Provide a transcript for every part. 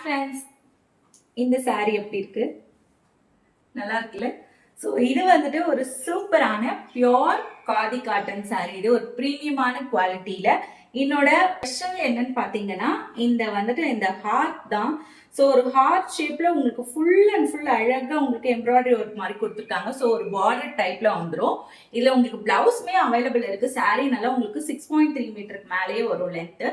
Friends, இந்த saree எப்படி இருக்கு? நல்லா இருக்குல்ல? ஸோ இது வந்துட்டு ஒரு சூப்பரான பியோர் காதி காட்டன் saree. இது ஒரு ப்ரீமியமான குவாலிட்டியில. என்னோட ஸ்பெஷல் என்னன்னு பார்த்தீங்கன்னா, இந்த ஹார்ட் தான். ஸோ ஒரு ஹார்ட் ஷேப்ல உங்களுக்கு ஃபுல் அண்ட் ஃபுல் அழகா உங்களுக்கு எம்ப்ராய்டரி ஒர்க் மாதிரி கொடுத்துருக்காங்க. ஸோ ஒரு பார்டர் டைப்ல வந்துடும். இதுல உங்களுக்கு பிளவுஸுமே அவைலபிள் இருக்கு. saree நல்லா உங்களுக்கு 6.3 மீட்டருக்கு மேலேயே வரும் லென்த்.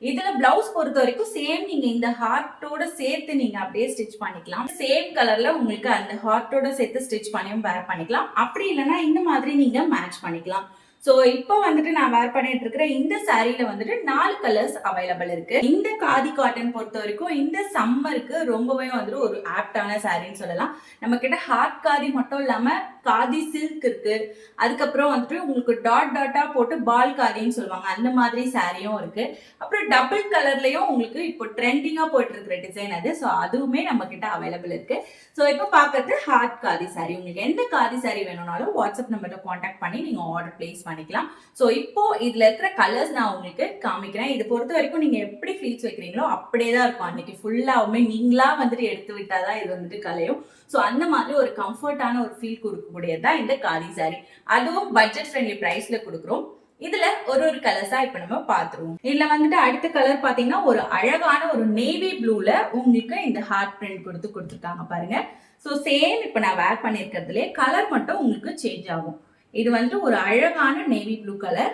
இதுல பிளவுஸ் பொறுத்த வரைக்கும் சேம் நீங்க இந்த ஹார்ட்டோட சேர்த்து நீங்க அப்படியே ஸ்டிச் பண்ணிக்கலாம். சேம் கலர்ல உங்களுக்கு அந்த ஹார்ட்டோட சேர்த்து ஸ்டிச் பண்ணியும் வேர் பண்ணிக்கலாம். அப்படி இல்லைன்னா இந்த மாதிரி நீங்க மேட்ச் பண்ணிக்கலாம். ஸோ இப்போ வந்துட்டு நான் வேர் பண்ணிட்டு இருக்கிற இந்த சாரீல வந்துட்டு 4 கலர்ஸ் அவைலபிள் இருக்கு. இந்த காதி காட்டன் பொறுத்த வரைக்கும் இந்த சம்மருக்கு ரொம்பவே வந்துட்டு ஒரு ஆப்டான சாரின்னு சொல்லலாம். நம்ம கிட்ட ஹார்ட் காதி மட்டும் இல்லாம காதி சில்க் இருக்கு. அதுக்கப்புறம் வந்துட்டு உங்களுக்கு டாட் டாட்டா போட்டு பால் காதின்னு சொல்லுவாங்க, அந்த மாதிரி சாரியும் இருக்கு. அப்புறம் டபுள் கலர்லயும் உங்களுக்கு இப்போ ட்ரெண்டிங்கா போயிட்டு இருக்கிற டிசைன் அது. ஸோ அதுவுமே நம்ம கிட்ட அவைலபிள் இருக்கு. ஸோ இப்போ பார்க்கறது ஹார்ட் காதி சாரி. உங்களுக்கு எந்த காதி சாரி வேணும்னாலும் வாட்ஸ்அப் நம்பர்ல கான்டாக்ட் பண்ணி நீங்க ஆர்டர் பிளேஸ் பண்ணிக்கலாம். ஸோ இப்போ இதுல இருக்கிற கலர்ஸ் நான் உங்களுக்கு காமிக்கிறேன். இது பொறுத்த வரைக்கும் நீங்க எப்படி ஃபில்ஸ் வைக்கிறீங்களோ அப்படியே தான் இருக்கும். அன்னைக்கு ஃபுல்லாவுமே நீங்களா வந்துட்டு எடுத்து விட்டாதான் இது வந்துட்டு கலையும். ஸோ அந்த மாதிரி ஒரு கம்ஃபர்டான ஒரு ஃபீல் கொடுக்கக்கூடியதான் இந்த காதி சாரி. அதுவும் பட்ஜெட் ஃப்ரெண்ட்லி பிரைஸ்ல கொடுக்குறோம். இதுல ஒரு கலர்ஸா இப்ப நம்ம பாத்துருவோம். இதுல வந்துட்டு அடுத்த கலர் பாத்தீங்கன்னா ஒரு அழகான ஒரு நேவி ப்ளூல உங்களுக்கு இந்த ஹார்ட் பிரிண்ட் கொடுத்துருக்காங்க பாருங்க. ஸோ சேம் இப்ப நான் வேர் பண்ணிருக்கிறதுலே கலர் மட்டும் உங்களுக்கு சேஞ்ச் ஆகும். இது வந்துட்டு ஒரு அழகான நேவி ப்ளூ கலர்.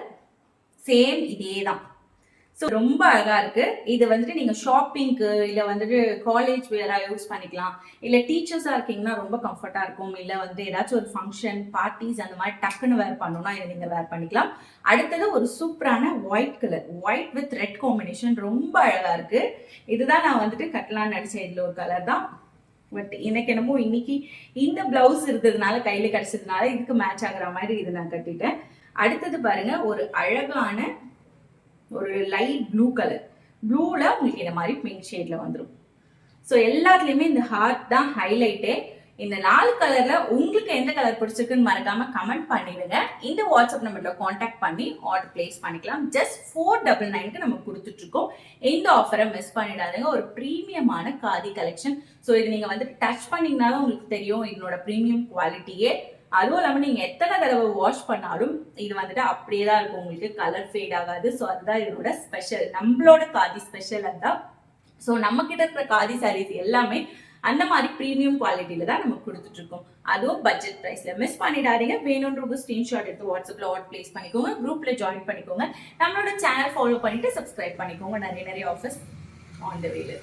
சேம் இதே தான். ஸோ ரொம்ப அழகா இருக்கு. இது வந்துட்டு நீங்க ஷாப்பிங்க்கு இல்ல வந்துட்டு காலேஜ் வேரா யூஸ் பண்ணிக்கலாம். இல்ல டீச்சர்ஸா இருக்கீங்கன்னா ரொம்ப கம்ஃபர்டா இருக்கும். இல்ல வந்து ஏதாச்சும் ஒரு ஃபங்க்ஷன் பார்ட்டிஸ் அந்த மாதிரி டக்குன்னு வேர் பண்ணணும்னா இதை நீங்க வேர் பண்ணிக்கலாம். அடுத்தது ஒரு சூப்பரான white colour, white with red combination ரொம்ப அழகா இருக்கு. இதுதான் நான் வந்துட்டு கட்டலான்னு நினைச்சேன். இதுல ஒரு கலர் தான். பட் எனக்கு என்னமோ இன்னைக்கு இந்த பிளவுஸ் இருந்ததுனால கையில கிடைச்சதுனால இதுக்கு மேட்ச் ஆகுற மாதிரி இது நான் கட்டிட்டேன். அடுத்தது பாருங்க ஒரு அழகான ஒரு லைட் ப்ளூ கலர். ப்ளூல உங்களுக்கு இந்த மாதிரி பிங்க் ஷேட்ல வந்துடும். ஸோ எல்லாத்துலயுமே இந்த ஹார்ட் தான் ஹைலைட்டே. இந்த 4 கலர்ல உங்களுக்கு எந்த கலர் பிடிச்சிருக்குன்னு மறக்காம கமெண்ட் பண்ணிடுங்க. இந்த வாட்ஸ்அப் நம்பர்ல கான்டாக்ட் பண்ணி ஆர்டர் பிளேஸ் பண்ணிக்கலாம். ஜஸ்ட் 499க்கு நம்ம கொடுத்துட்டு இருக்கோம். இந்த ஆஃபரை மிஸ் பண்ணிடாதுங்க. ஒரு ப்ரீமியமான காதி கலெக்ஷன். ஸோ இது நீங்க வந்து டச் பண்ணீங்கனாலும் உங்களுக்கு தெரியும் இதனோட ப்ரீமியம் குவாலிட்டியே. அதுவும் இல்லாமல் நீங்கள் எத்தனை தடவை வாஷ் பண்ணாலும் இது வந்துட்டு அப்படியே தான் இருக்கும். உங்களுக்கு கலர் ஃபேட் ஆகாது. ஸோ அதுதான் இதோட ஸ்பெஷல். நம்மளோட காதி ஸ்பெஷல் அதுதான். ஸோ நம்ம கிட்ட இருக்கிற காதி சாரீஸ் எல்லாமே அந்த மாதிரி ப்ரீமியம் குவாலிட்டியில தான் நம்ம கொடுத்துட்டு இருக்கோம். அதுவும் பட்ஜெட் பிரைஸ்ல. மிஸ் பண்ணிடாதீங்க. வேணும்ன்ற ஸ்கிரீன்ஷாட் எடுத்து வாட்ஸ்அப்ல ஆர்டர் பிளேஸ் பண்ணிக்கோங்க. குரூப்ல ஜாயின் பண்ணிக்கோங்க. நம்மளோட சேனல் ஃபாலோ பண்ணிட்டு சப்ஸ்கிரைப் பண்ணிக்கோங்க. நிறைய ஆஃபர்ஸ் ஆன் த வேல.